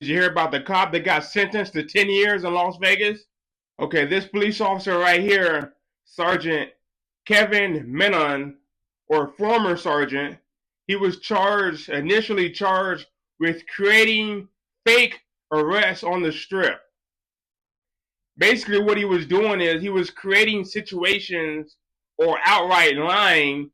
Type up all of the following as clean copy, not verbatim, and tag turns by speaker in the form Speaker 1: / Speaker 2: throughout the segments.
Speaker 1: Did you hear about the cop that got sentenced to 10 years in Las Vegas? Okay, this police officer right here, Sergeant Kevin Menon, or former sergeant, he was initially charged with creating fake arrests on the strip. Basically, what he was doing is he was creating situations or outright lying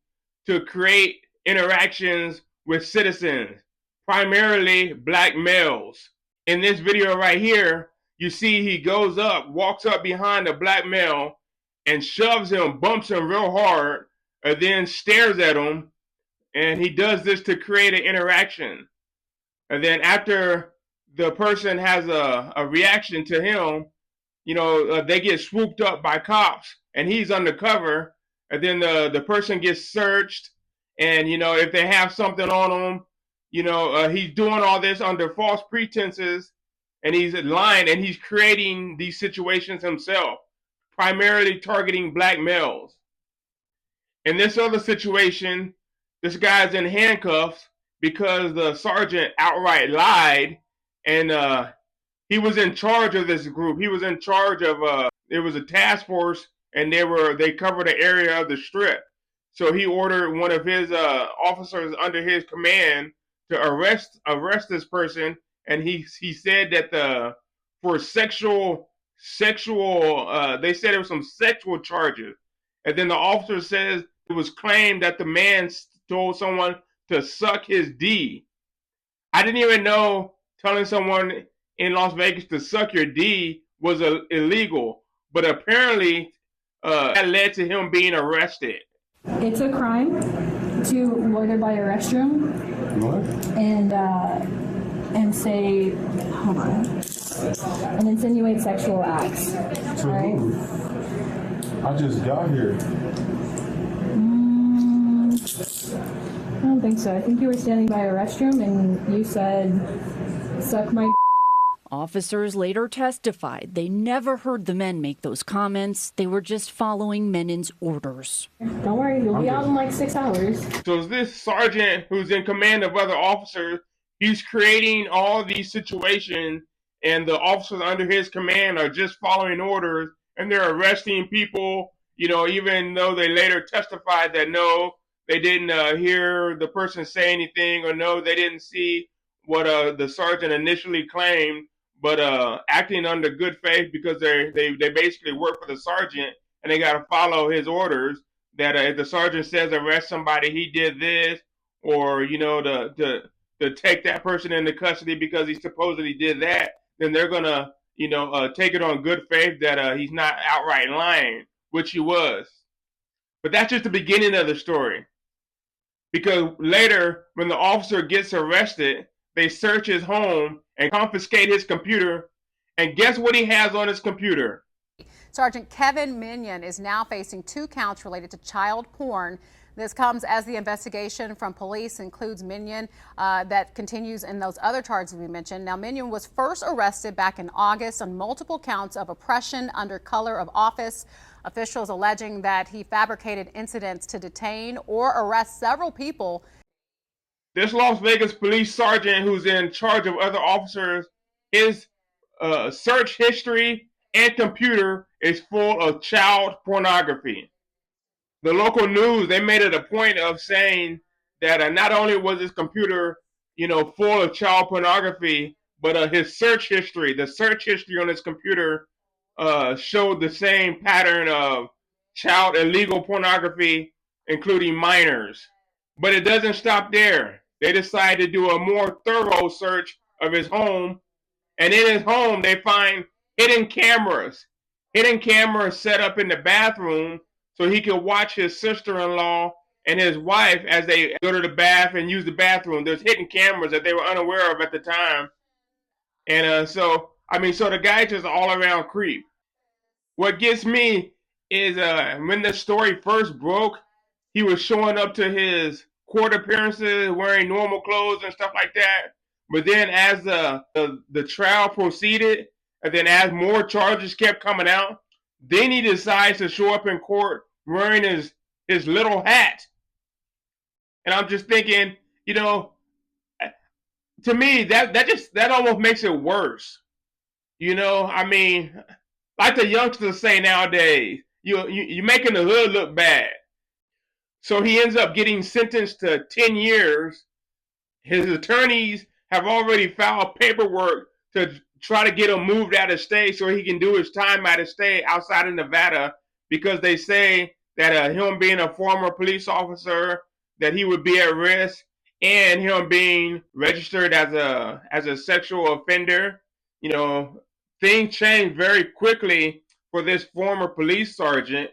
Speaker 1: to create interactions with citizens, primarily black males. In this video right here, you see he goes up, walks up behind a black male and shoves him, bumps him real hard, and then stares at him. And he does this to create an interaction. And then after the person has a reaction to him, they get swooped up by cops and he's undercover. And then the person gets searched. And, if they have something on him, he's doing all this under false pretenses and he's lying and he's creating these situations himself, primarily targeting black males. In this other situation, this guy's in handcuffs because the sergeant outright lied, and he was in charge of this group. He was in charge of it was a task force, and they covered the area of the strip. So he ordered one of his officers under his command to arrest this person, and he said that for sexual they said it was some sexual charges, and then the officer says it was claimed that the man told someone to suck his D. I didn't even know telling someone in Las Vegas to suck your D was illegal, but apparently that led to him being arrested.
Speaker 2: It's a crime to loiter by a restroom.
Speaker 3: What?
Speaker 2: And say, hold on, and insinuate sexual acts.
Speaker 3: To
Speaker 2: right?
Speaker 3: who? I just got here.
Speaker 2: I don't think so. I think you were standing by a restroom and you said, suck my.
Speaker 4: Officers later testified they never heard the men make those comments. They were just following Menon's orders.
Speaker 2: Don't worry, you'll be out in like 6 hours.
Speaker 1: So this sergeant who's in command of other officers, he's creating all these situations, and the officers under his command are just following orders, and they're arresting people, even though they later testified that no, they didn't hear the person say anything, or no, they didn't see what the sergeant initially claimed, but acting under good faith because they basically work for the sergeant and they got to follow his orders. That if the sergeant says arrest somebody, he did this, or to take that person into custody because he supposedly did that, then they're gonna take it on good faith that he's not outright lying, which he was. But that's just the beginning of the story. Because later, when the officer gets arrested, they search his home and confiscate his computer. And guess what he has on his computer?
Speaker 5: Sergeant Kevin Menon is now facing 2 counts related to child porn. This comes as the investigation from police includes Menon that continues in those other charges we mentioned. Now, Menon was first arrested back in August on multiple counts of oppression under color of office. Officials alleging that he fabricated incidents to detain or arrest several people.
Speaker 1: This Las Vegas police sergeant who's in charge of other officers, his search history and computer is full of child pornography. The local news, they made it a point of saying that not only was his computer, full of child pornography, but his search history, the search history on his computer showed the same pattern of child illegal pornography, including minors. But it doesn't stop there. They decide to do a more thorough search of his home. And in his home, they find hidden cameras set up in the bathroom so he could watch his sister-in-law and his wife as they go to the bath and use the bathroom. There's hidden cameras that they were unaware of at the time. And so the guy's just all around creep. What gets me is when the story first broke, he was showing up to his court appearances wearing normal clothes and stuff like that. But then as the trial proceeded, and then as more charges kept coming out, then he decides to show up in court wearing his little hat. And I'm just thinking, to me, that almost makes it worse. You know, I mean, like the youngsters say nowadays, you're making the hood look bad. So he ends up getting sentenced to 10 years. His attorneys have already filed paperwork to try to get him moved out of state so he can do his time out of state outside of Nevada, because they say that him being a former police officer, that he would be at risk, and him being registered as a sexual offender. You know, things change very quickly for this former police sergeant.